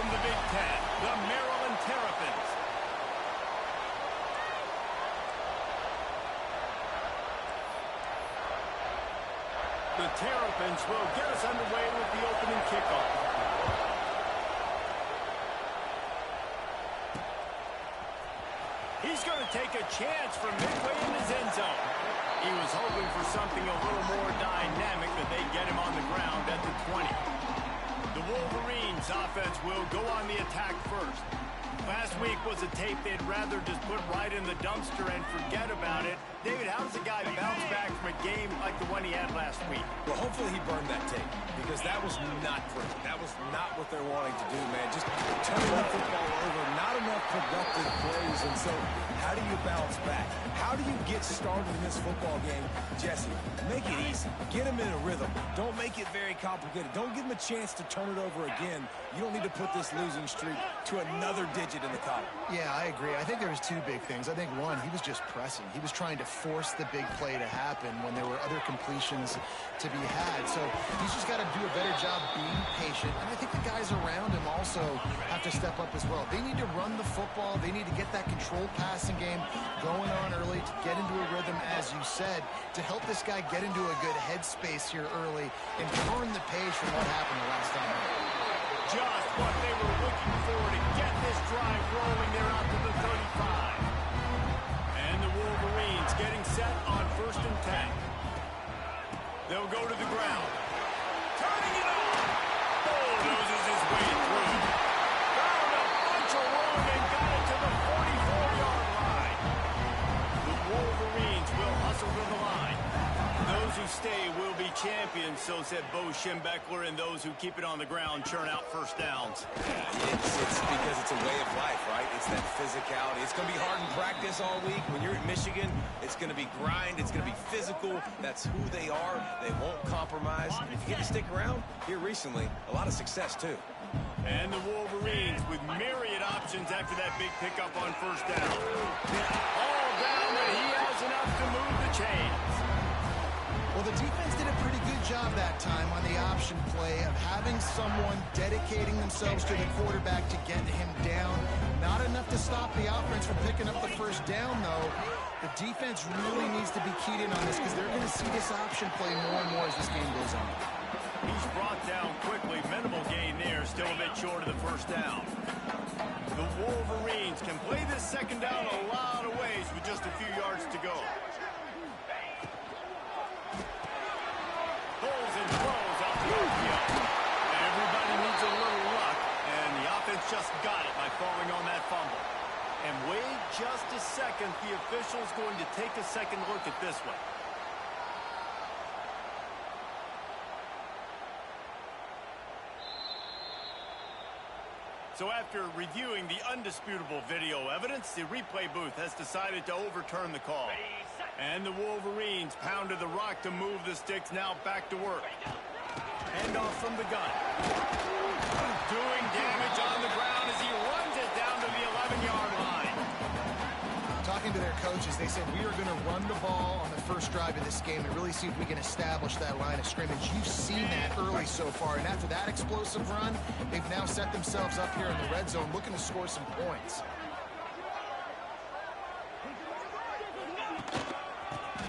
from the Big Ten, the Maryland Terrapins. The Terrapins will get us underway with the opening kickoff. He's going to take a chance from midway in his end zone. He was hoping for something a little more dynamic, but they get him on the ground at the 20. The Wolverines offense will go on the attack first. Last week was a tape they'd rather just put right in the dumpster and forget about it. David, how does a guy bounce back from a game like the one he had last week? Well, hopefully he burned that tape, because that was not pretty. That was not what they're wanting to do, man. Just turning the football over, not enough productive plays. And so how do you bounce back? How do you get started in this football game? Jesse, make it easy. Get him in a rhythm. Don't make it very complicated. Don't give him a chance to turn it over again. You don't need to put this losing streak to another digit in the column. Yeah, I agree. I think there was two big things. I think, one, he was just pressing. He was trying to force the big play to happen when there were other completions to be had. So he's just got to do a better job being patient. And I think the guys around him also have to step up as well. They need to run the football. They need to get that controlled passing game going on early to get into a rhythm, as you said, to help this guy get into a good headspace here early and turn the page from what happened the last time. Just what they were looking for to get this drive rolling. They're out to the 35. And the Wolverines getting set on 1st and 10. They'll go to the ground. Turning it on. Bulldozes his way through. Found a bunch of room and got it to the 44-yard line. The Wolverines will hustle to the line. Those who stay will be champions, so said Bo Schembechler, and those who keep it on the ground churn out first downs. It's because it's a way of life, right? It's that physicality. It's going to be hard in practice all week. When you're at Michigan, it's going to be grind. It's going to be physical. That's who they are. They won't compromise. And if you get to stick around, here recently, a lot of success, too. And the Wolverines with myriad options after that big pickup on 1st down. All down, but he has enough to move the chains. Well, the defense did a pretty good job that time on the option play of having someone dedicating themselves to the quarterback to get him down. Not enough to stop the offense from picking up the 1st down, though. The defense really needs to be keyed in on this because they're going to see this option play more and more as this game goes on. He's brought down quickly. Minimal gain there. Still a bit short of the 1st down. The Wolverines can play this 2nd down a lot of ways with just a few yards to go. Pulls and throws off the RPO. Everybody needs a little luck, and the offense just got it by falling on that fumble. And wait just a second. The official's going to take a second look at this one. So after reviewing the undisputable video evidence, the replay booth has decided to overturn the call. And the Wolverines pounded the rock to move the sticks, now back to work. Handoff from the gun. Doing damage on the ground as he runs it down to the 11-yard line. Talking to their coaches, they said, we are going to run the ball on the first drive of this game and really see if we can establish that line of scrimmage. You've seen that early so far, and after that explosive run, they've now set themselves up here in the red zone looking to score some points.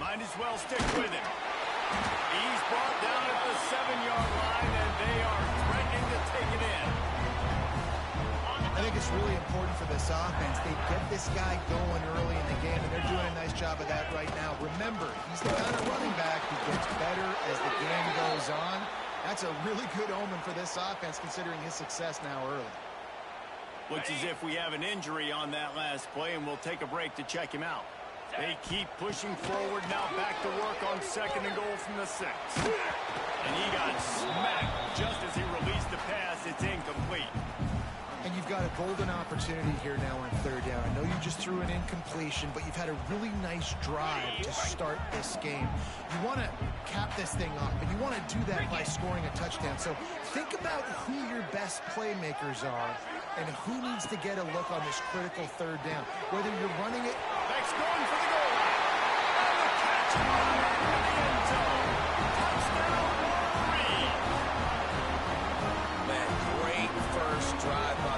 Might as well stick with him. He's brought down at the 7-yard line, and they are threatening to take it in. I think it's really important for this offense. They get this guy going early in the game, and they're doing a nice job of that right now. Remember, he's the kind of running back who gets better as the game goes on. That's a really good omen for this offense, considering his success now early. Looks as if we have an injury on that last play, and we'll take a break to check him out. They keep pushing forward, now back to work on 2nd and goal from the 6. And he got smacked just as he released the pass. It's incomplete. And you've got a golden opportunity here now on 3rd down. I know you just threw an incompletion, but you've had a really nice drive to start this game. You want to cap this thing off, and you want to do that by scoring a touchdown. So think about who your best playmakers are and who needs to get a look on this critical 3rd down. Whether you're running it... Beck's going for the goal line. And the catch in the end zone. Touchdown, Wolverine. Man, great first drive by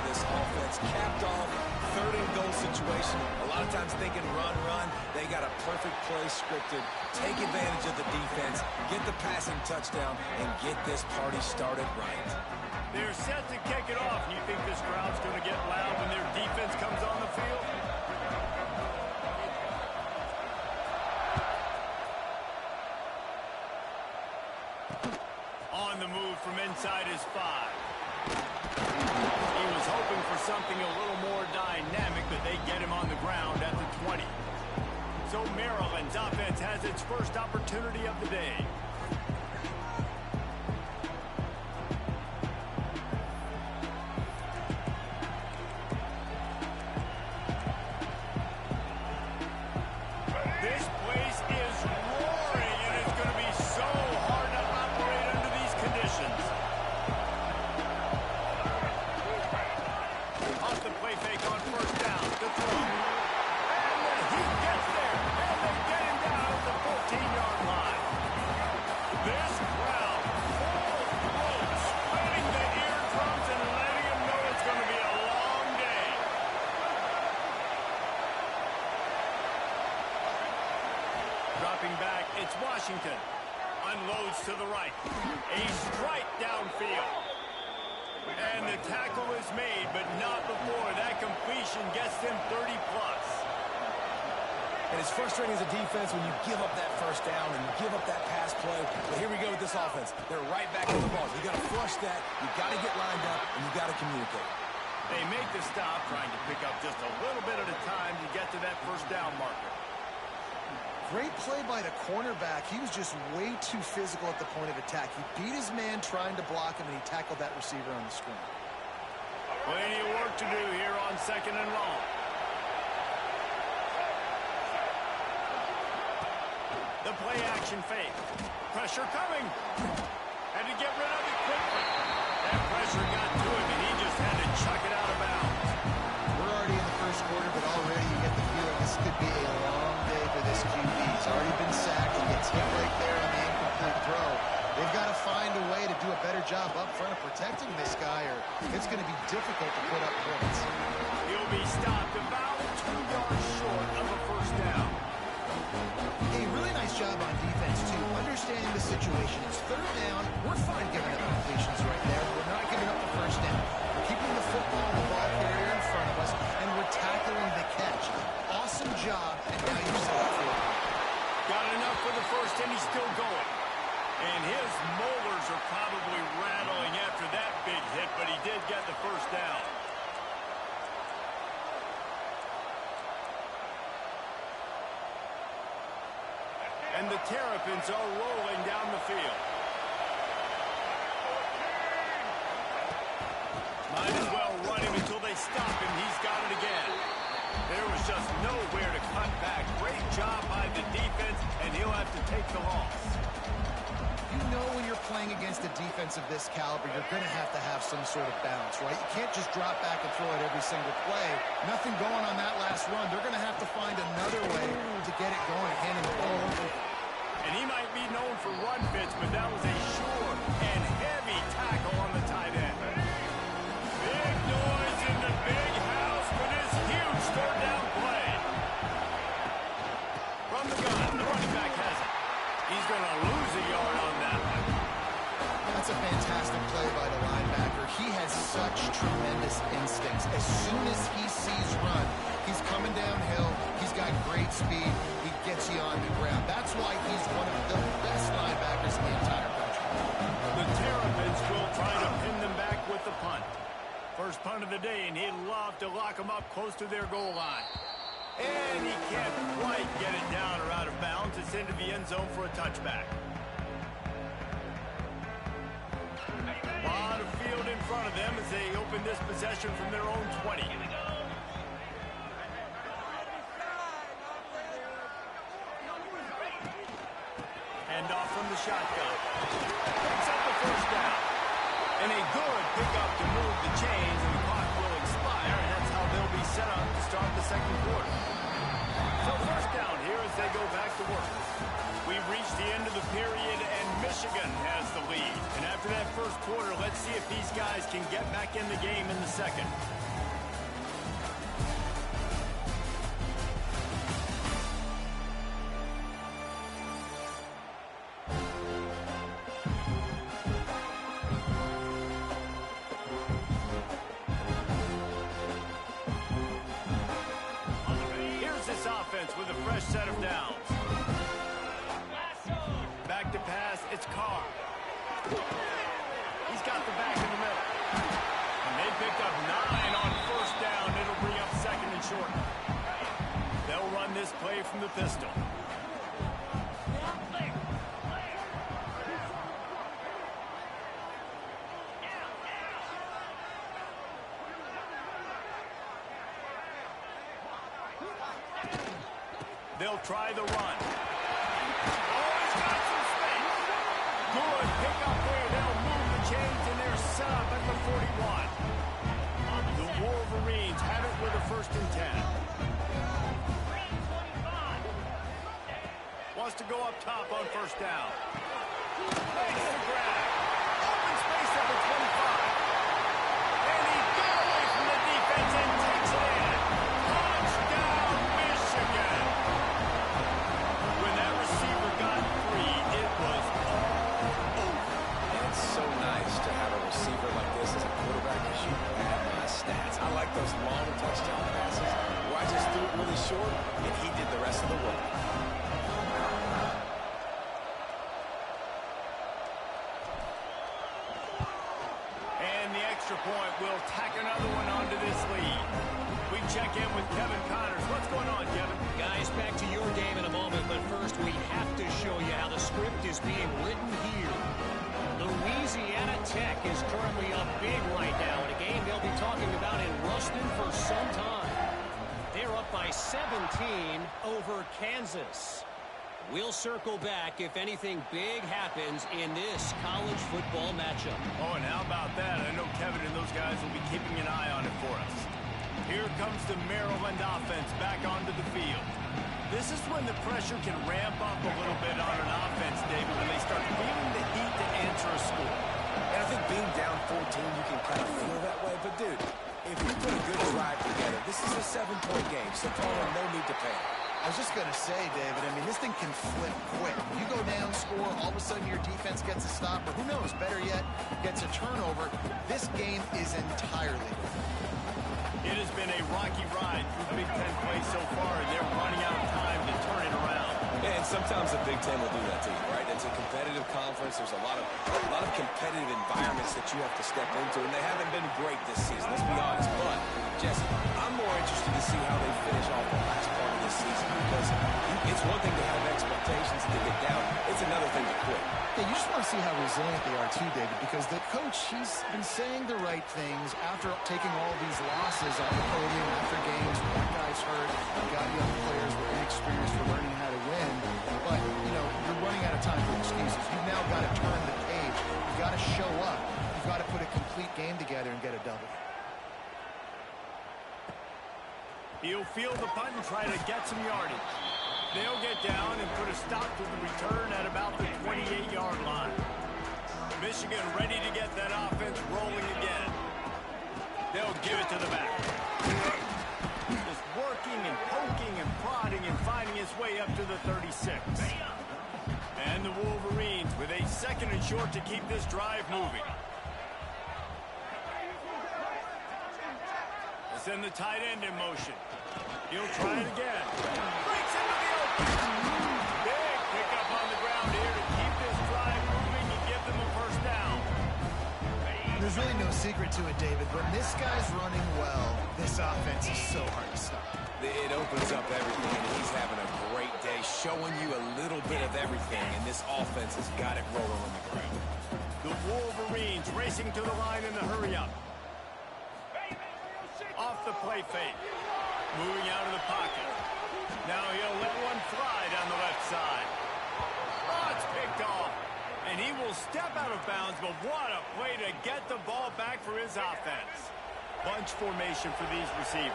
lot of times thinking run, run. They got a perfect play scripted. Take advantage of the defense, get the passing touchdown, and get this party started right. They're set to kick it off. You think this crowd's going to get loud when their defense comes on the field? On the move from inside his 5. He was hoping for something a little more dynamic, but they get him on the ground at the 20. So Maryland's offense has its first opportunity of the day. This place is roaring, and it's going to be so hard to operate under these conditions. Off the play fake on first down. The throw. And he gets there. And they get him down at the 14-yard line. This crowd, full throat, spreading the eardrums and letting him know it's going to be a long day. Dropping back, it's Washington. Unloads to the right. A strike downfield. And the tackle is made, but not before that completion gets them 30-plus. And it's frustrating as a defense when you give up that first down and you give up that pass play. But here we go with this offense. They're right back on the ball. You got to flush that. You got to get lined up, and you got to communicate. They make the stop, trying to pick up just a little bit at a time to get to that first down marker. Great play by the cornerback. He was just way too physical at the point of attack. He beat his man trying to block him, and he tackled that receiver on the screen. Plenty of work to do here on 2nd and long. The play action fake. Pressure coming. Had to get rid of it quickly. That pressure got to him, and he just had to chuck it out of bounds. We're already in the first quarter, but already you get the feeling this could be a long day for this QB. He's already been sacked. He gets hit right there on the incomplete throw. They've got to find a way to do a better job up front of protecting this guy, or it's going to be difficult to put up points. He'll be stopped about 2 yards short of a first down. A really nice job on defense, too, understanding the situation. It's 3rd down. We're fine giving up completions right there. We're not giving up the first down. We're keeping the football in the ball carrier in front of us, and we're tackling the catch. Awesome job, and now you set up for it. Got enough for the first, and he's still going. And his molars are probably rattling after that big hit, but he did get the first down. And the Terrapins are rolling down the field. Might as well run him until they stop him. He's got it again. There was just nowhere to cut back. Great job by the defense, and he'll have to take the loss. You know when you're playing against a defense of this caliber, you're going to have some sort of balance, right? You can't just drop back and throw it every single play. Nothing going on that last run. They're going to have to find another way to get it going and handing the ball over. And he might be known for run fits, but that was a sure and heavy tackle on the tight end. Big noise in the big house for this huge 3rd down play. From the gun, the running back has it. He's going to lose a yard on that one. That's a fantastic play by the linebacker. He has such tremendous instincts. As soon as he sees run, he's coming downhill. He's got great speed. He gets you on the ground. That's why he's one of the best linebackers in the entire country. The Terrapins will try to pin them back with the punt. First punt of the day, and he'd love to lock them up close to their goal line. And he can't quite get it down or out of bounds. It's into the end zone for a touchback. A lot of field in front of them as they open this possession from their own 20. Hand off from the shotgun. Picks up the first down. And a good pickup to move the chains, and the clock will expire, and that's how they'll be set up to start the 2nd quarter. So first down here as they go back to work. We've reached the end of the period, and Michigan has the lead. And after that first quarter, let's see if these guys can get back in the game in the second. He's got the back in the middle. And they picked up 9 on first down. It'll bring up second and short. They'll run this play from the pistol. They'll try the run. Oh, he's got some space. Good pickup there. They'll move the chains in their sub at the 41. The Wolverines have it with a 1st and 10. Wants to go up top on first down. Makes the grab. Open space at the 25. And he got away from the defense and takes it in. Touchdown, Michigan. When that receiver got free, it was all over. It's so nice to have a receiver like this as a quarterback because you have my stats. I like those long touchdown passes where I just threw it really short and he did the rest of the work. Point will tack another one onto this lead. We check in with Kevin Connors. What's going on, Kevin? Guys, back to your game in a moment, but first we have to show you how the script is being written here. Louisiana Tech is currently up big right now in a game they'll be talking about in Ruston for some time. They're up by 17 over Kansas. We'll circle back if anything big happens in this college football matchup. Oh, and how about that? I know Kevin and those guys will be keeping an eye on it for us. Here comes the Maryland offense back onto the field. This is when the pressure can ramp up a little bit on an offense, David, when they start feeling the heat to answer a score. And I think being down 14, you can kind of feel that way. But, dude, if you put a good drive together, this is a 7-point game, so Tony, no need to panic. I was just going to say, David, I mean, this thing can flip quick. You go down, score, all of a sudden your defense gets a stop, or who knows, better yet, gets a turnover. This game is entirely different. It has been a rocky ride through Big Ten play so far, and they're running out of time to turn it around. And sometimes the Big Ten will do that to you, right? It's a competitive conference. There's a lot of competitive environments that you have to step into, and they haven't been great this season, let's be honest. But, Jesse, I'm more interested to see how they finish off the last part of this season because it's one thing to have expectations to get down. It's another thing to quit. Yeah, you just want to see how resilient they are too, David, because the coach, he's been saying the right things after taking all these losses on the podium after games. One guy's hurt, you got young players who are inexperienced for learning how to win. But, you know, you're running out of time for excuses. You've now got to turn the page. You've got to show up. You've got to put a complete game together and get a double. He'll field the punt and try to get some yardage. They'll get down and put a stop to the return at about the 28-yard line. Michigan ready to get that offense rolling again. They'll give it to the back. Just working and poking and prodding and finding his way up to the 36. And the Wolverines with a 2nd and short to keep this drive moving. Send the tight end in motion. He'll try it again. Breaks into the open. Big pickup on the ground here to keep this drive moving and give them a 1st down. There's really no secret to it, David. When this guy's running well, this offense is so hard to stop. It opens up everything, and he's having a great day, showing you a little bit of everything, and this offense has got it rolling on the ground. The Wolverines racing to the line in the hurry-up. Off the play fake. Moving out of the pocket. Now he'll let one fly down the left side. Oh, it's picked off. And he will step out of bounds, but what a play to get the ball back for his offense. Bunch formation for these receivers.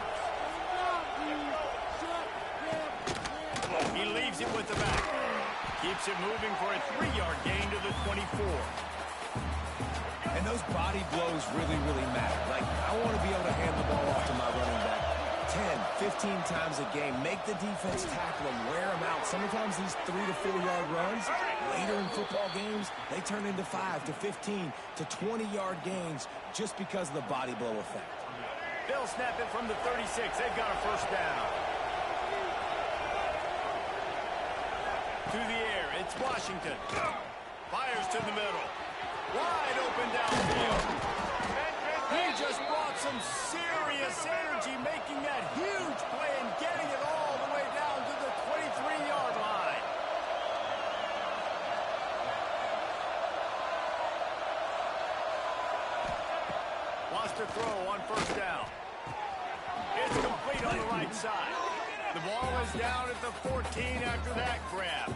He leaves it with the back. Keeps it moving for a 3-yard gain to the 24. And those body blows really, really matter. Like, I want to be able to hand the ball off to my running back 10, 15 times a game. Make the defense tackle them, wear them out. Sometimes these 3 to 4-yard runs, later in football games, they turn into 5 to 15 to 20-yard gains just because of the body blow effect. They'll snap it from the 36. They've got a 1st down. To the air, it's Washington. Fires to the middle. Wide open downfield. He just brought some serious energy, making that huge play and getting it all the way down to the 23-yard line. Wants to throw on first down. It's complete on the right side. The ball is down at the 14 after that grab.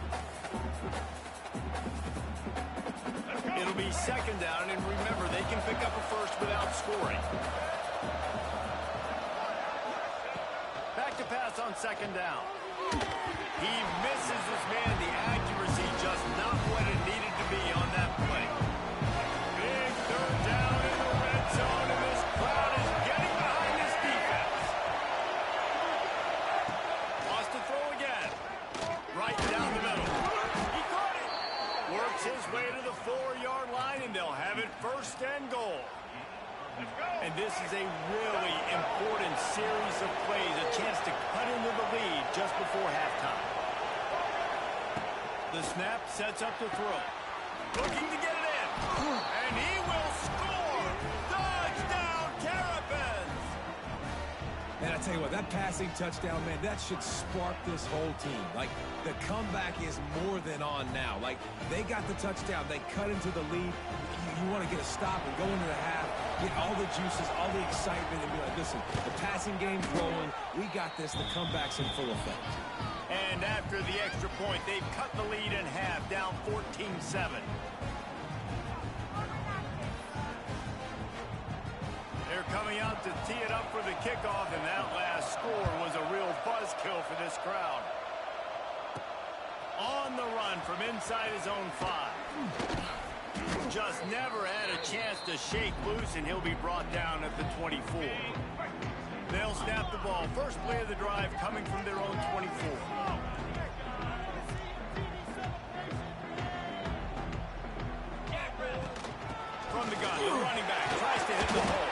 It'll be second down, and remember, they can pick up a first without scoring. Back to pass on second down. He misses his man. The accuracy just not what it needed to be on that play. Big third down in the red zone, and this crowd is getting behind this defense. Wants to throw again. Right down the middle. He caught it. Works his way to the 4-yard line, and they'll have it first and goal. And this is a really important series of plays, a chance to cut into the lead just before halftime. The snap sets up the throw. Looking to get it in. And he will score! Touchdown, Terrapins! And I tell you what, that passing touchdown, man, that should spark this whole team. Like, the comeback is more than on now. Like, they got the touchdown. They cut into the lead. You want to get a stop and go into the half, get all the juices, all the excitement, and be like, listen, the passing game's rolling. We got this. The comeback's in full effect. And after the extra point, they've cut the lead in half, down 14-7. They're coming out to tee it up for the kickoff, and that last score was a real buzzkill for this crowd. On the run from inside his own 5. Just never had a chance to shake loose, and he'll be brought down at the 24. They'll snap the ball. First play of the drive coming from their own 24. From the gun, the running back tries to hit the hole.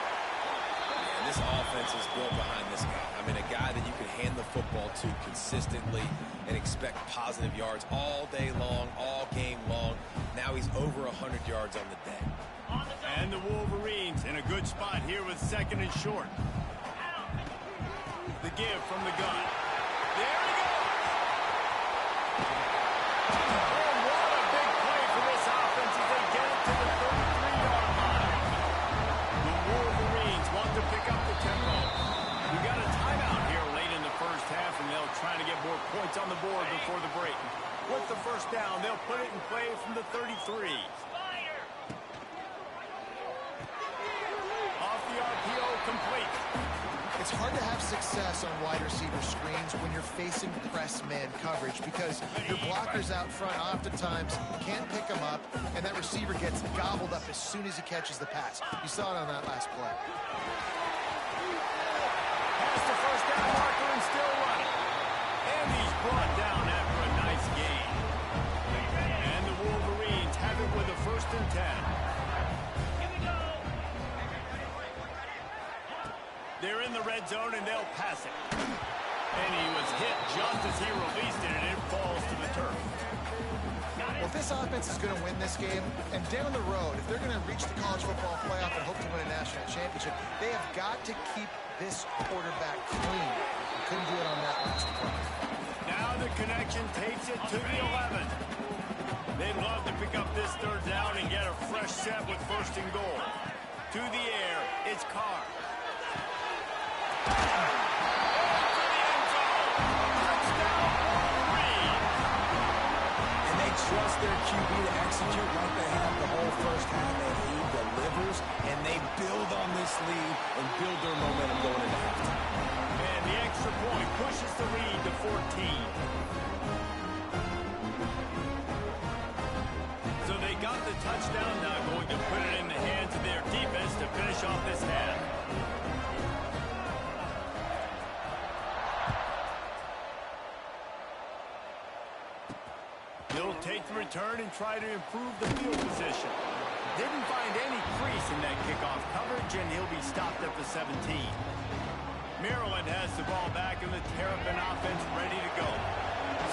And this offense is built behind this guy. I mean, a guy that you can hand the football to consistently and expect positive yards all day long, all game long. Now he's over 100 yards on the day. And the Wolverines in a good spot here with second and short. The give from the gun. There he goes! Oh, what a big play for this offense as they get it to the 33-yard line. The Wolverines want to pick up the tempo. We got a timeout here late in the first half, and they'll try to get more points on the board before the break. With the first down, they'll put it in play from the 33. Off the RPO, complete. It's hard to have success on wide receiver screens when you're facing press man coverage because your blockers out front oftentimes can't pick them up, and that receiver gets gobbled up as soon as he catches the pass. You saw it on that last play. Past the first down marker and still running. And he's brought down after a nice gain. And the Wolverines have it with a 1st and 10. They're in the red zone, and they'll pass it. And he was hit just as he released it, and it falls to the turf. Well, if this offense is going to win this game, and down the road, if they're going to reach the college football playoff and hope to win a national championship, they have got to keep this quarterback clean. They couldn't do it on that last play. Now the connection takes it to the 11. They'd love to pick up this third down and get a fresh set with 1st and goal. To the air, it's Carr. And they trust their QB to execute like they have the whole first half, and he delivers, and they build on this lead and build their momentum going into halftime. And the extra point pushes the lead to 14. So they got the touchdown, now going to put it in the hands of their defense to finish off this half. He'll take the return and try to improve the field position. Didn't find any crease in that kickoff coverage, and he'll be stopped at the 17. Maryland has the ball back, and the Terrapin offense ready to go.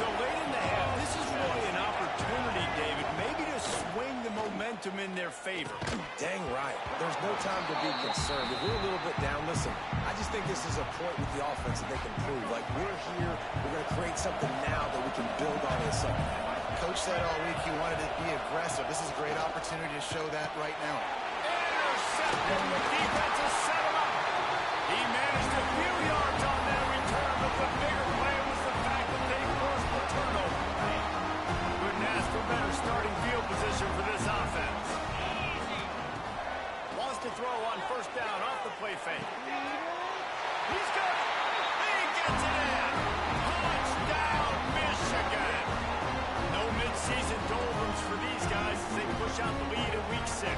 So late in the half. This is really an opportunity, David, maybe to swing the momentum in their favor. Dang right. There's no time to be concerned. If we're a little bit down, listen, I just think this is a point with the offense that they can prove. Like, we're here, we're going to create something now that we can build on in the second half. Coach said all week he wanted to be aggressive. This is a great opportunity to show that right now. Intercepted. The defense has set him up. He managed a few yards on that return, but the bigger play was the fact that they forced the turnover. Couldn't ask for better starting field position for this offense. Wants to throw on first down off the play fake. He's got it. He gets it in. Touchdown, Michigan. No midseason doldrums for these guys as they push out the lead in week 6.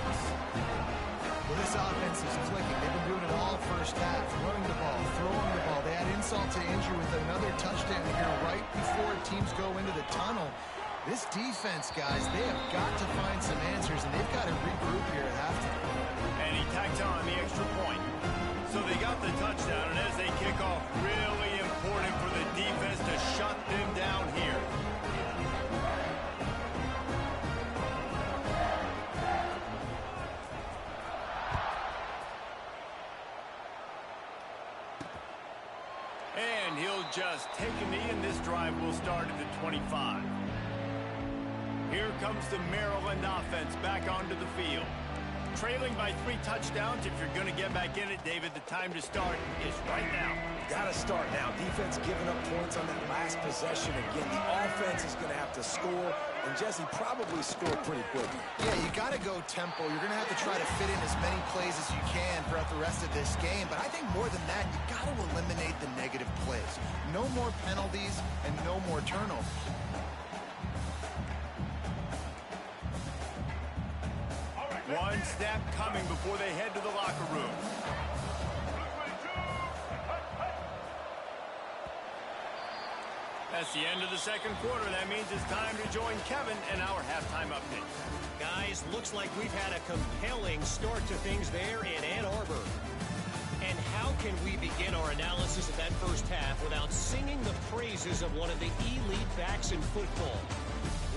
Well, this offense is clicking. They've been doing it all first half. Running the ball, throwing the ball. They add insult to injury with another touchdown here right before teams go into the tunnel. This defense, guys, they have got to find some answers, and they've got to regroup here at halftime. And he tacked on the extra point. So they got the touchdown, and as they kick off, really important for the defense to shut them down here. And he'll just take a knee, and this drive will start at the 25. Here comes the Maryland offense back onto the field. Trailing by 3 touchdowns. If you're going to get back in it, David, the time to start is right now. Got to start now. Defense giving up points on that last possession. Again, the offense is going to have to score, and Jesse probably scored pretty quickly. Yeah, you got to go tempo. You're going to have to try to fit in as many plays as you can throughout the rest of this game. But I think more than that, you got to eliminate the negative plays. No more penalties and no more turnovers. One snap coming before they head to the locker room. That's the end of the second quarter. That means it's time to join Kevin in our halftime update. Guys, looks like we've had a compelling start to things there in Ann Arbor. And how can we begin our analysis of that first half without singing the praises of one of the elite backs in football?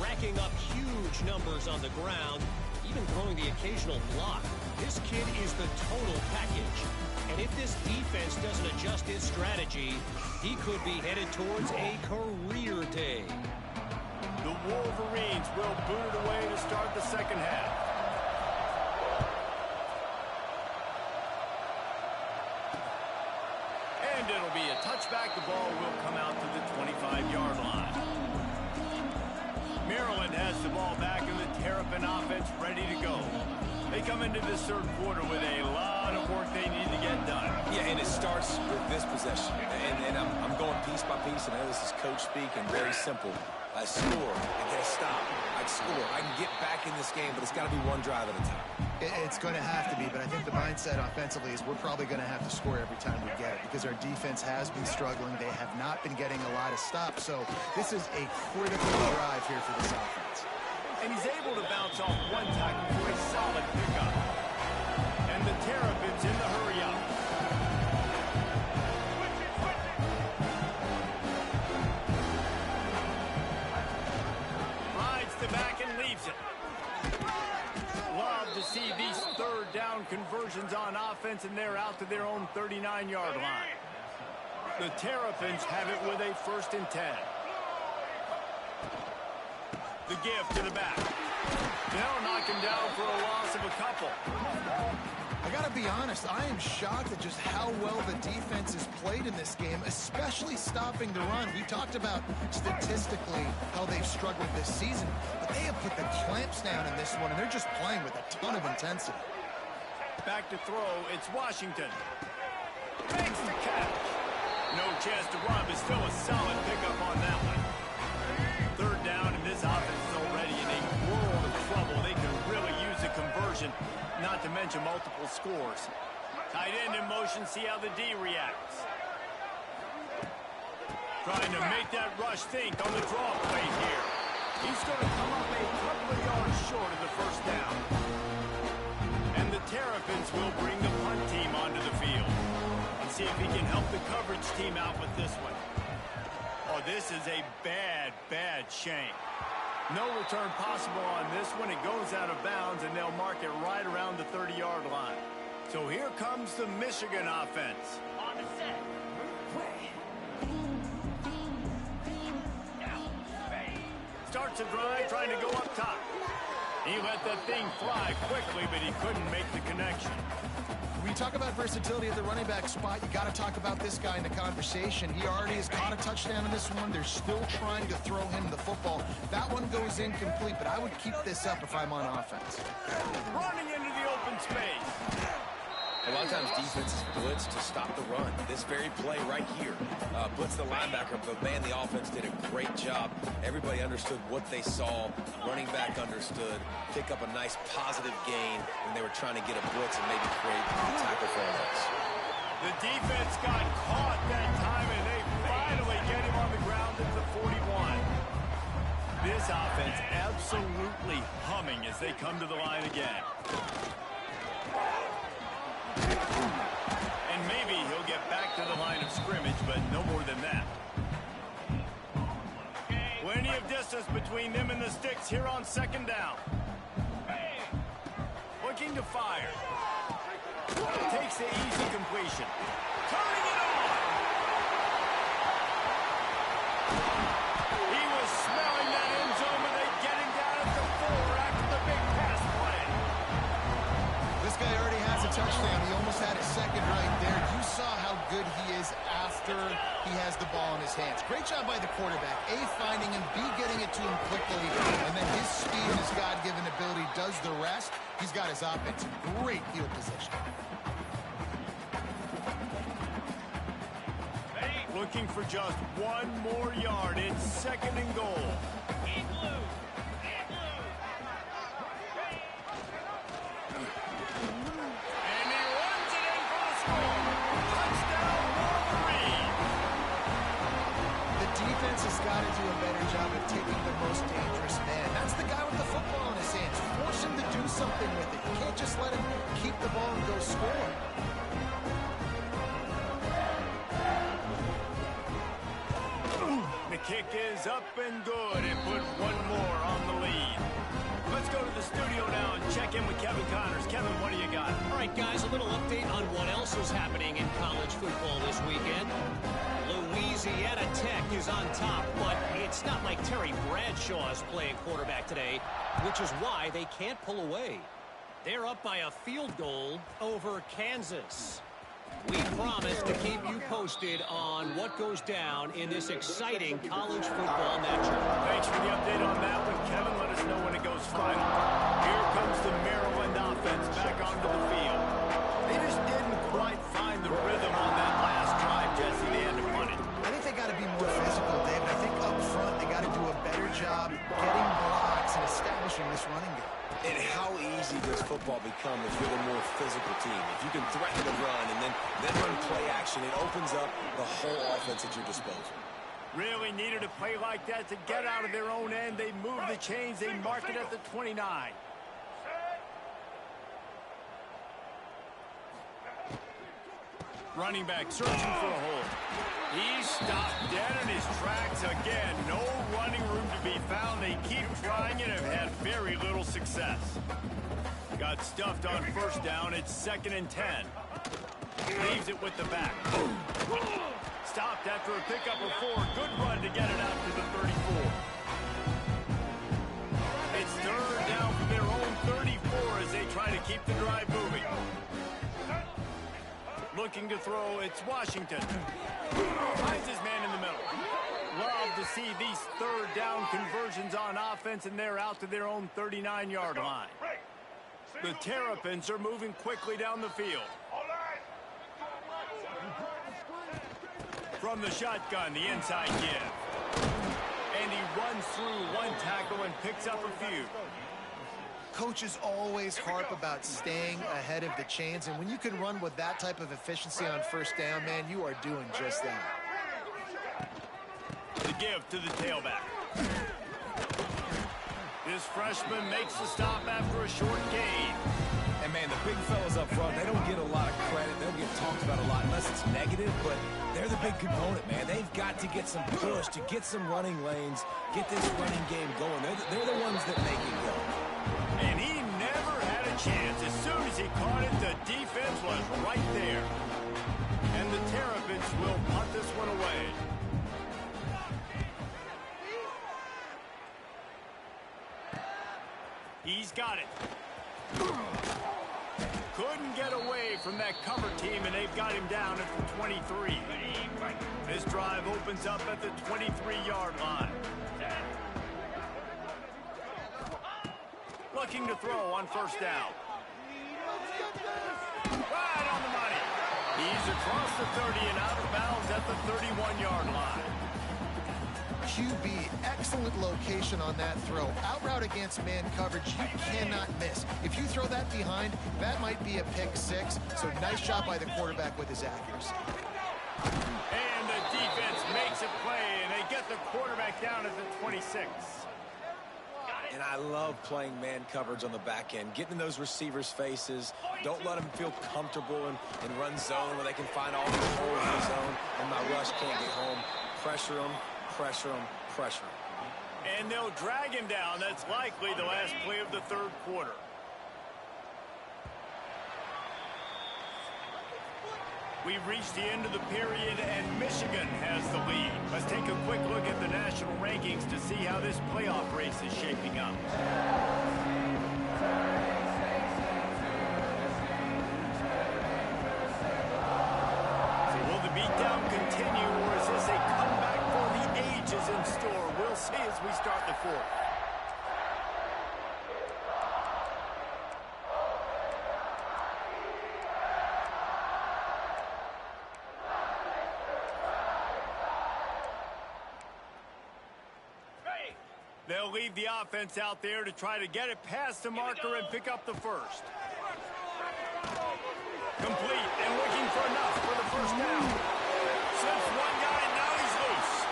Racking up huge numbers on the ground, even throwing the occasional block. This kid is the total package. And if this defense doesn't adjust its strategy, he could be headed towards a career day. The Wolverines will boot it away to start the second half. And it'll be a touchback. The ball will come out to the 25-yard line. Maryland has the ball back, and the Terrapin offense ready to go. They come into this third quarter with a lot of work they need to get done. Yeah, and it starts with this possession. And I'm going piece by piece, and I know this is coach speak and very simple. I score, I get a stop, I score. I can get back in this game, but it's got to be one drive at a time. It's going to have to be, but I think the mindset offensively is we're probably going to have to score every time we get it because our defense has been struggling. They have not been getting a lot of stops, so this is a critical drive here for this offense. And he's able to bounce off one tackle for a solid pickup. And the Terrapins in the hurry up. Rides the back and leaves it. Love to see these third down conversions on offense, and they're out to their own 39-yard line. The Terrapins have it with a 1st and 10. The give to the back. They'll knock him down for a loss of a couple. I got to be honest, I am shocked at just how well the defense has played in this game, especially stopping the run. We talked about statistically how they've struggled this season, but they have put the clamps down in this one, and they're just playing with a ton of intensity. Back to throw, it's Washington. Makes the catch. No chance to run, but still a solid pickup on that one. Third down, and this offense is already in a world of trouble. They could really use a conversion, not to mention multiple scores. Tight end in motion, see how the D reacts. Trying to make that rush think on the draw play here. He's going to come up a couple of yards short of the first down. And the Terrapins will bring the punt team onto the field. And see if he can help the coverage team out with this one. Oh, this is a bad, bad shame. No return possible on this one. It goes out of bounds, and they'll mark it right around the 30-yard line. So here comes the Michigan offense. On the set. Starts a drive trying to go up top. He let that thing fly quickly, but he couldn't make the connection. When you talk about versatility at the running back spot, you got to talk about this guy in the conversation. He already has caught a touchdown in this one. They're still trying to throw him the football. That one goes incomplete, but I would keep this up if I'm on offense. Running into the open space. A lot of times defenses blitz to stop the run. This very play right here, blitz the linebacker, but man, the offense did a great job. Everybody understood what they saw. Running back understood. Pick up a nice positive gain when they were trying to get a blitz and maybe create a tackle for us. The defense got caught that time, and they finally get him on the ground at the 41. This offense absolutely humming as they come to the line again. And maybe he'll get back to the line of scrimmage, but no more than that. Plenty of distance between them and the sticks here on second down. Looking to fire. Takes the easy completion. Turning it on! He was smelling that end zone, but they get him down at the 4 after the big pass play. This guy already has a touchdown. He almost had a second right there. You saw how good he is after he has the ball in his hands. Great job by the quarterback. A, finding him, B, getting it to him quickly, and then his speed and his God-given ability does the rest. He's got his offense in great field position. Looking for just one more yard. It's second and goal. Has got to do a better job of taking the most dangerous man. That's the guy with the football in his hands. Force him to do something with it. You can't just let him keep the ball and go score. The kick is up and good and put one more on the lead. Let's go to the studio now and check in with Kevin Connors. Kevin, what do you got? All right, guys, a little update on what else is happening in college football this weekend. Louisiana Tech is on top, but it's not like Terry Bradshaw is playing quarterback today, which is why they can't pull away. They're up by a field goal over Kansas. We promise to keep you posted on what goes down in this exciting college football matchup. Thanks for the update on that one, Kevin. Let us know when it goes final. Here comes the Maryland offense back onto the field. They just didn't quite find the rhythm on that last drive, Jesse. They had to punt it. I think they got to be more physical, David. I think up front they got to do a better job getting blocks and establishing this running game. And how easy does football become if you're the more physical team? If you can threaten the run and then run play action, it opens up the whole offense at your disposal. Really needed a play like that to get out of their own end. They move the chains. They mark it at the 29. Running back searching for a hole. He stopped dead in his tracks again. No running room to be found. They keep trying it and have had very little success. Got stuffed on first down. It's second and 10. Leaves it with the back. Stopped after a pickup of 4. Good run to get it out to the 34. It's third down from their own 34 as they try to keep the drive moving. Looking to throw, it's Washington. Finds his man in the middle. Love to see these third down conversions on offense, and they're out to their own 39-yard line. The Terrapins are moving quickly down the field. From the shotgun, the inside give. And he runs through one tackle and picks up a few. Coaches always harp about staying ahead of the chains, and when you can run with that type of efficiency on first down, man, you are doing just that. The give to the tailback. This freshman makes the stop after a short gain. And, man, the big fellas up front, they don't get a lot of credit. They don't get talked about a lot, unless it's negative, but they're the big component, man. They've got to get some push, to get some running lanes, get this running game going. They're the ones that make it go. And he never had a chance. As soon as he caught it, the defense was right there. And the Terrapins will punt this one away. He's got it. Couldn't get away from that cover team, and they've got him down at the 23. This drive opens up at the 23-yard line. Looking to throw on first down. Right on the money. He's across the 30 and out of bounds at the 31-yard line. QB, excellent location on that throw. Out route against man coverage, you cannot miss. If you throw that behind, that might be a pick six. So nice job by the quarterback with his accuracy. And the defense makes a play, and they get the quarterback down at the 26. And I love playing man coverage on the back end, getting in those receivers' faces. Don't let them feel comfortable in run zone where they can find all these holes in the zone, and my rush can't get home. Pressure them, pressure them, pressure them. And they'll drag him down. That's likely the last play of the third quarter. We've reached the end of the period, and Michigan has the lead. Let's take a quick look at the national rankings to see how this playoff race is shaping up. So will the beatdown continue, or is this a comeback for the ages in store? We'll see as we start the fourth. They'll leave the offense out there to try to get it past the marker and pick up the first. Complete and looking for enough for the first down. Slips one guy, now he's loose.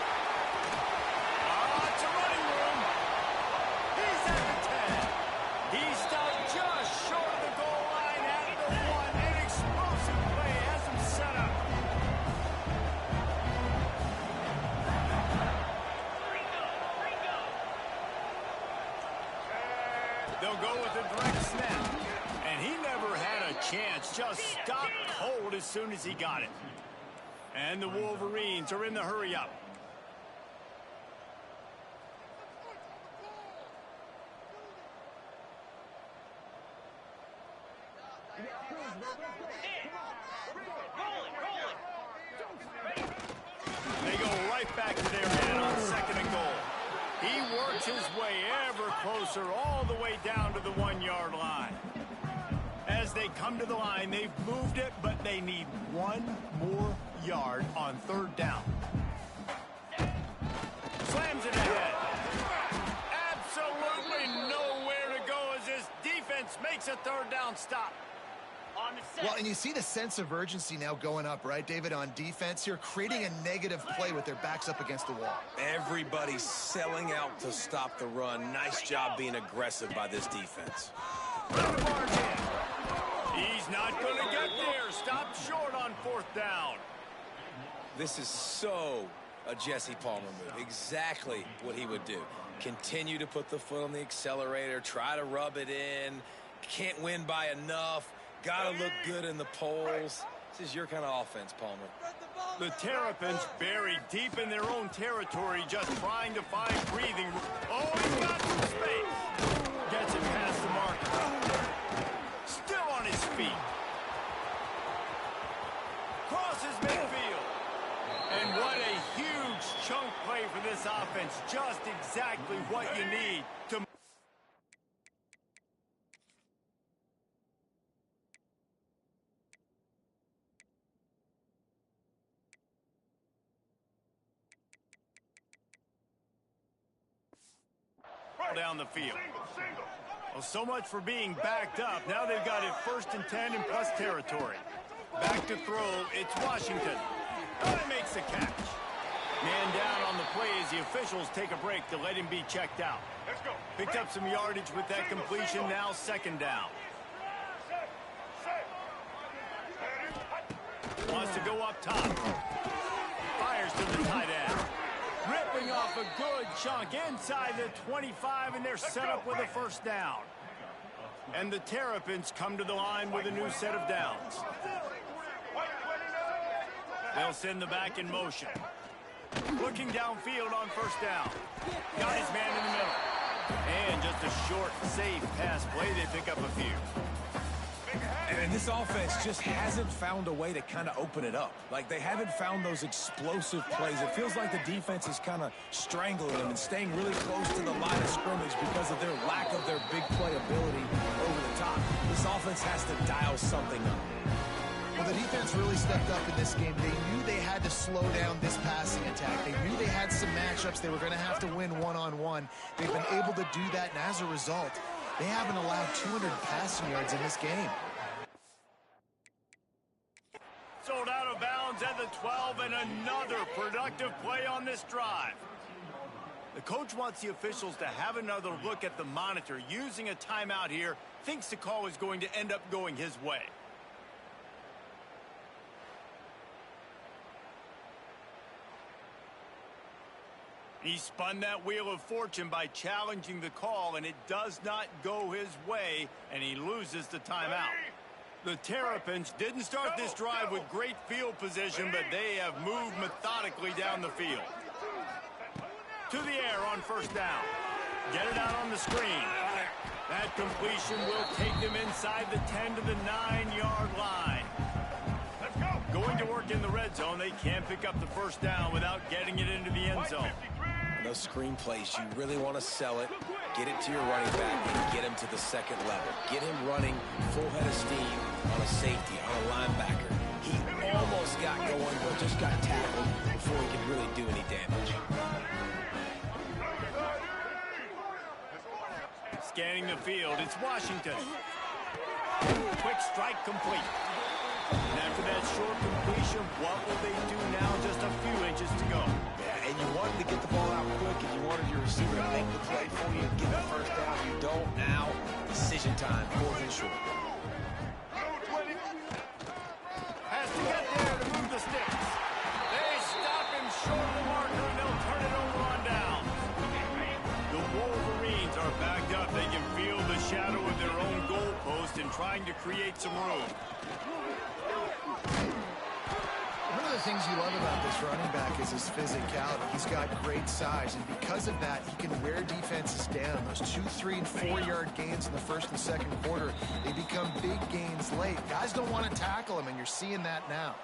It's a running room. He's at the 10. He stopped just short of the goal line at the 1. An explosive play has him set up. They'll go with a direct snap. And he never had a chance. Just stopped cold as soon as he got it. And the Wolverines are in the hurry-up. They go right back to their man on second and goal. He works his way ever closer all the way down to the 1-yard line. As they come to the line, they've moved it, but they need one more yard on third down. Slams it ahead. Absolutely nowhere to go as this defense makes a third down stop. Well, and you see the sense of urgency now going up, right, David, on defense here, creating a negative play with their backs up against the wall. Everybody's selling out to stop the run. Nice job being aggressive by this defense. He's not going to get there. Stopped short on fourth down. This is so a Jesse Palmer move. Exactly what he would do. Continue to put the foot on the accelerator, try to rub it in. Can't win by enough. Got to look good in the polls. This is your kind of offense, Palmer. The Terrapins buried deep in their own territory, just trying to find breathing room. Oh, he's got some space. Gets it past the marker. Still on his feet. Crosses midfield. And what a huge chunk play for this offense. Just exactly what you need to down the field. Well, so much for being backed up. Now they've got it first and 10 and plus territory. Back to throw, it's Washington. Oh, he makes the catch. Man down on the play as the officials take a break to let him be checked out. Let's go. Picked up some yardage with that completion, now second down. Wants to go up top. Fires to the tight end. Ripping off a good chunk inside the 25, and they're set up with a first down. And the Terrapins come to the line with a new set of downs. They'll send the back in motion. Looking downfield on first down. Got his man in the middle. And just a short, safe pass play. They pick up a few. And this offense just hasn't found a way to kind of open it up. Like, they haven't found those explosive plays. It feels like the defense is kind of strangling them and staying really close to the line of scrimmage because of their lack of their big play ability over the top. This offense has to dial something up. Well, the defense really stepped up in this game. They knew they had to slow down this passing attack. They knew they had some matchups they were going to have to win one-on-one. They've been able to do that, and as a result, they haven't allowed 200 passing yards in this game. Sold out of bounds at the 12, and another productive play on this drive. The coach wants the officials to have another look at the monitor. Using a timeout here, thinks the call is going to end up going his way. He spun that wheel of fortune by challenging the call, and it does not go his way, and he loses the timeout. The Terrapins didn't start this drive with great field position, but they have moved methodically down the field. To the air on first down. Get it out on the screen. That completion will take them inside the 10 to the 9-yard line. Let's go. Going to work in the red zone, they can't pick up the first down without getting it into the end zone. Those screen plays, you really want to sell it, get it to your running back, and get him to the second level. Get him running full head of steam on a safety, on a linebacker. He almost got going, but just got tackled before he could really do any damage. Scanning the field, it's Washington. Quick strike complete. And after that short completion, what will they do now? Just a few inches to go. Yeah, and you wanted to get the ball out quick, and you wanted your receiver to make the play for you and get the first down. You don't now. Decision time, 4th and short. Has to get there to move the sticks. They stop him short of the marker, and they'll turn it over on down. The Wolverines are backed up. They can feel the shadow of their own goalpost and trying to create some room. One of the things you love about this running back is his physicality. He's got great size, and because of that, he can wear defenses down. Those 2, 3, and 4-yard gains in the first and second quarter, they become big gains late. Guys don't want to tackle him, and you're seeing that now.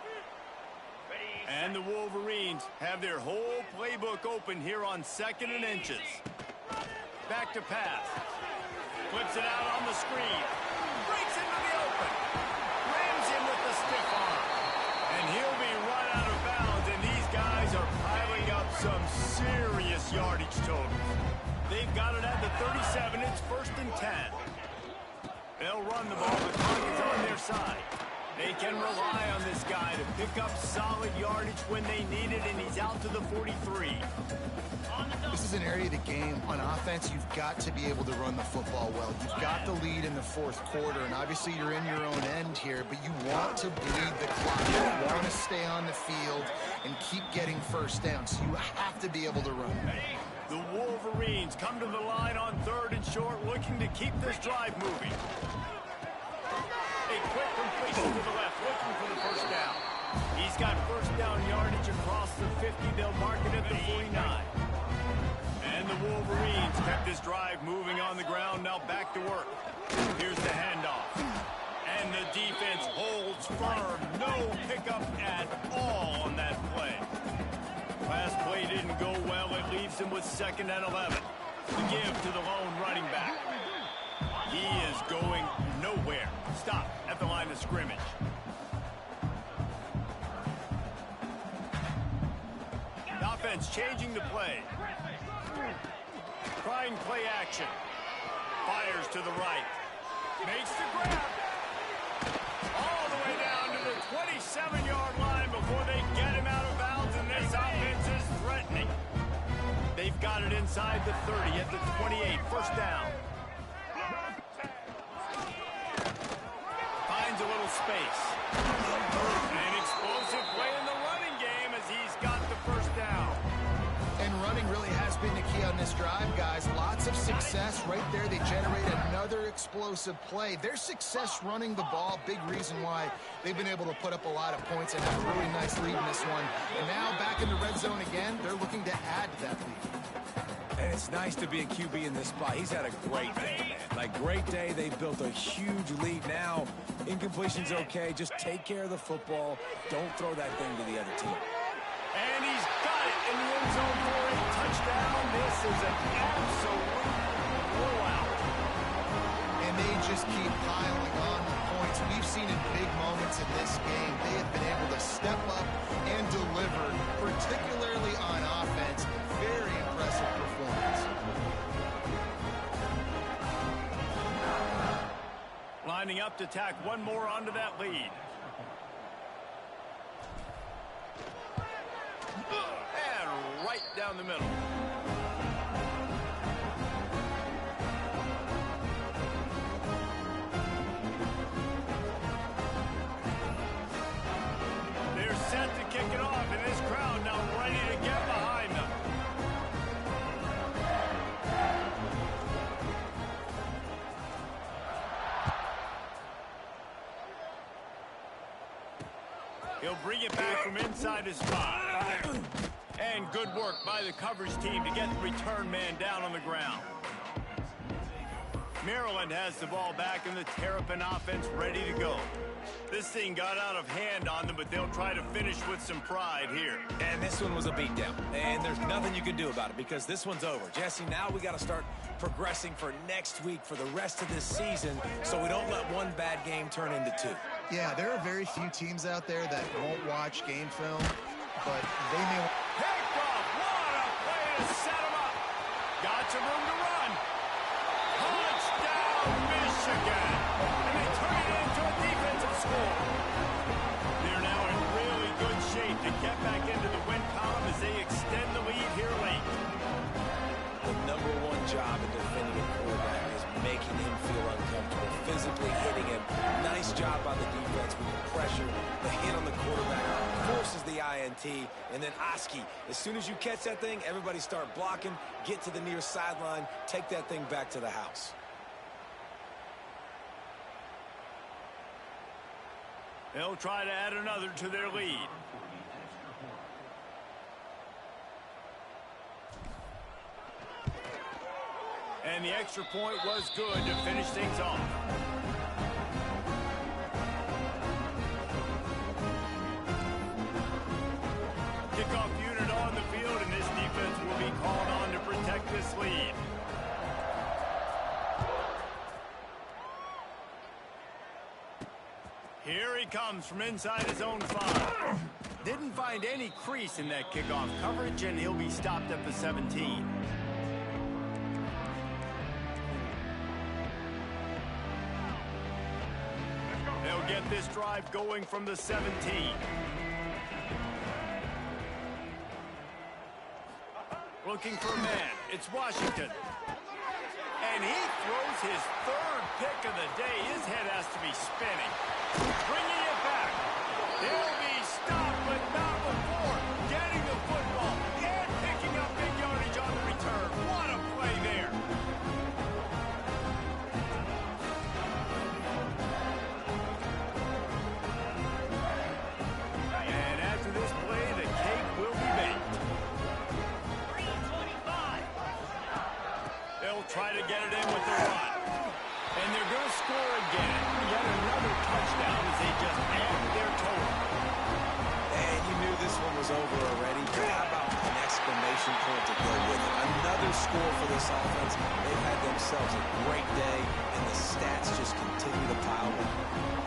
And the Wolverines have their whole playbook open here on 2nd and inches. Back to pass. Flips it out on the screen. Breaks into the open. Rams him with the stiff arm. And he'll be run out of bounds, and these guys are piling up some serious yardage totals. They've got it at the 37. It's 1st and 10. They'll run the ball. The clock is on their side. They can rely on this guy to pick up solid yardage when they need it, and he's out to the 43. This is an area of the game. On offense, you've got to be able to run the football well. You've got the lead in the 4th quarter, and obviously you're in your own end here, but you want to bleed the clock. You want to stay on the field and keep getting first down, so you have to be able to run. The Wolverines come to the line on 3rd and short, looking to keep this drive moving. A quick completion to the left, looking for the first down. He's got first down yardage across the 50. They'll mark it at the 49. And the Wolverines kept this drive moving on the ground. Now back to work. Here's the handoff. And the defense holds firm. No pickup at all on that play. Last play didn't go well. It leaves him with 2nd and 11. To give to the lone running back. He is going nowhere. Stop at the line of scrimmage. The offense changing the play. Trying play action. Fires to the right. Makes the grab. All the way down to the 27-yard line before they get him out of bounds, and this offense is threatening. They've got it inside the 30 at the 28. First down. Finds a little space. An explosive running really has been the key on this drive, guys. Lots of success right there. They generate another explosive play. Their success running the ball, big reason why they've been able to put up a lot of points and have a really nice lead in this one. And now back in the red zone again, they're looking to add to that lead. And it's nice to be a QB in this spot. He's had a great day, man. Like, great day. They've built a huge lead now. Incompletion's okay. Just take care of the football. Don't throw that thing to the other team. And he's got it in the end zone for a touchdown. This is an absolute blowout. And they just keep piling on the points. We've seen in big moments in this game, they have been able to step up and deliver, particularly on offense. Very impressive performance. Lining up to tack one more onto that lead. And right down the middle. They're set to kick it off, and this crowd now ready to get behind them. He'll bring it back from inside his spot. And good work by the coverage team to get the return man down on the ground. Maryland has the ball back and the Terrapin offense ready to go. This thing got out of hand on them, but they'll try to finish with some pride here. And this one was a beatdown. And there's nothing you can do about it because this one's over. Jesse, now we got to start progressing for next week for the rest of this season so we don't let one bad game turn into two. Yeah, there are very few teams out there that won't watch game film, but they may... Picked off! What a play to set him up! Got some room to run. Touchdown, Michigan! And they turn it into a defensive score. They're now in really good shape to get back into the win column as they extend the lead here late. The number one job in defending a quarterback is making him feel uncomfortable, physically hitting him. Nice job by the defense with the pressure, the hit on the quarterback, forces the INT, and then Oski. As soon as you catch that thing, everybody start blocking, get to the near sideline, take that thing back to the house. They'll try to add another to their lead. And the extra point was good to finish things off. Kickoff unit on the field, and this defense will be called on to protect this lead. Here he comes from inside his own 5. Didn't find any crease in that kickoff coverage, and he'll be stopped at the 17. They'll get this drive going from the 17. Looking for a man. It's Washington. And he throws his third pick of the day. His head has to be spinning. Bringing it back. They'll be stopped, but not before getting the football and picking up big yardage on the return. What a play there. And after this play, the cake will be baked. 3:25. They'll try to get it in with the run. And they're going to score again. Yet another touchdown as they just add their total. And you knew this one was over already. But how about an exclamation point to go with it? Another score for this offense. They've had themselves a great day, and the stats just continue to pile up.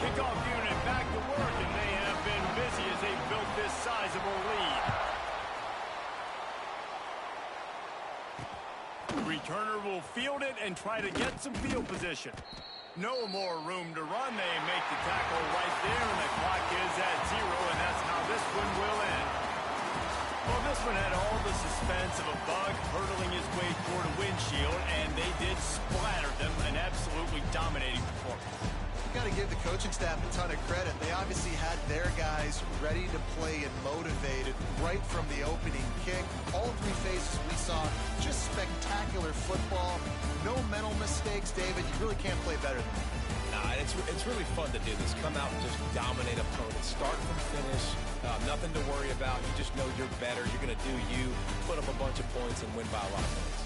Kickoff unit back to work, and they have been busy as they built this sizable lead. Returner will field it and try to get some field position. No more room to run. They make the tackle right there, and the clock is at 0, and that's how this one will end. Well, this one had all the suspense of a bug hurtling his way toward a windshield, and they did splatter them. An absolutely dominating performance. Got to give give the coaching staff a ton of credit. They obviously had their guys ready to play and motivated right from the opening kick. All three phases we saw just spectacular football. No mental mistakes, David. You really can't play better than that. Nah, it's really fun to do this. Come out and just dominate opponents. Start from finish. Nothing to worry about. You just know you're better. You're going to do you, put up a bunch of points, and win by a lot of points.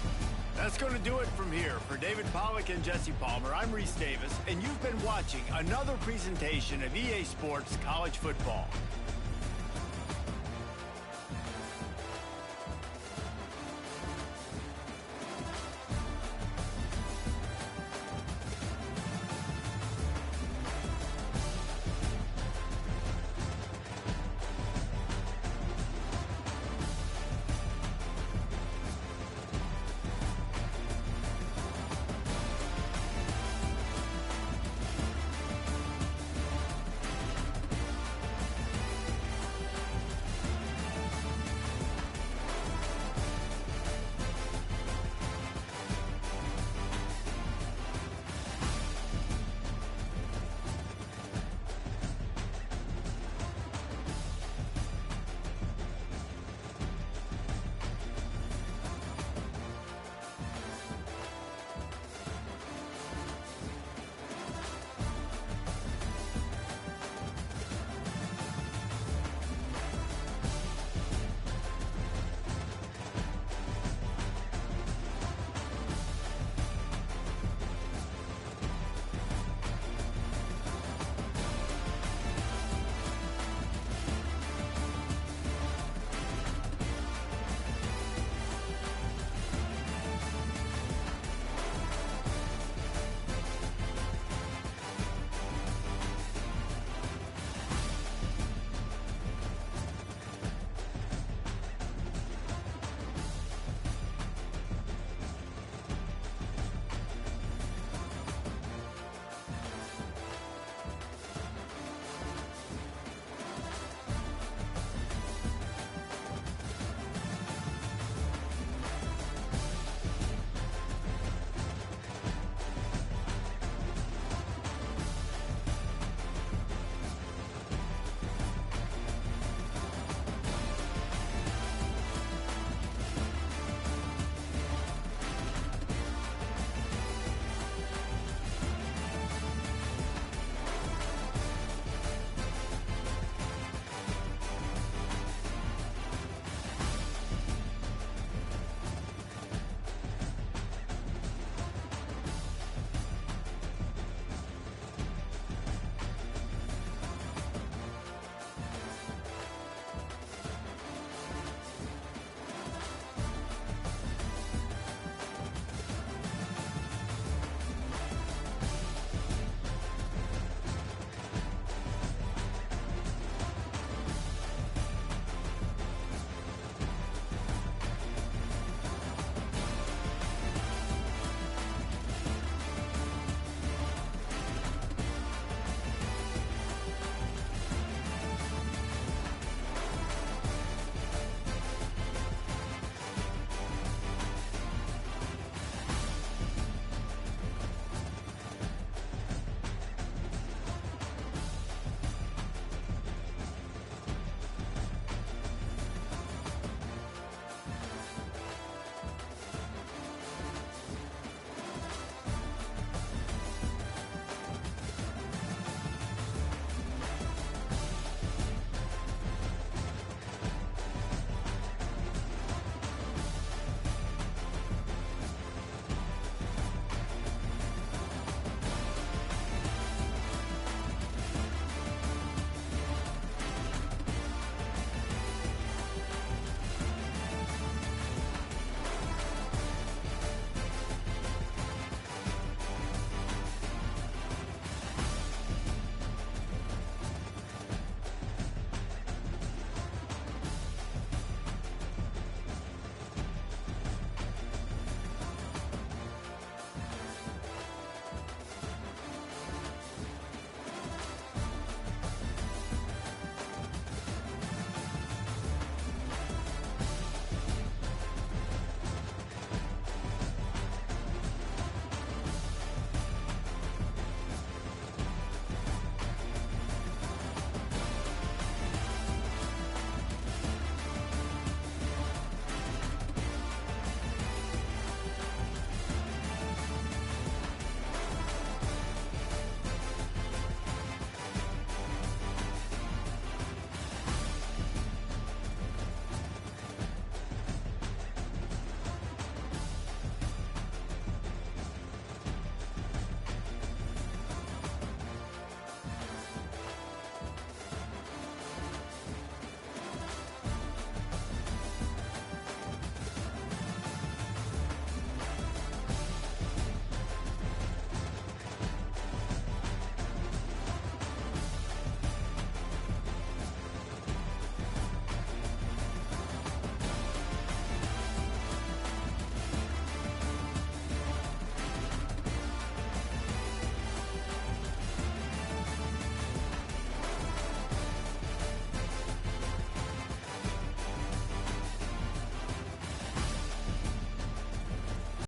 That's going to do it from here. For David Pollack and Jesse Palmer, I'm Reese Davis, and you've been watching another presentation of EA Sports College Football.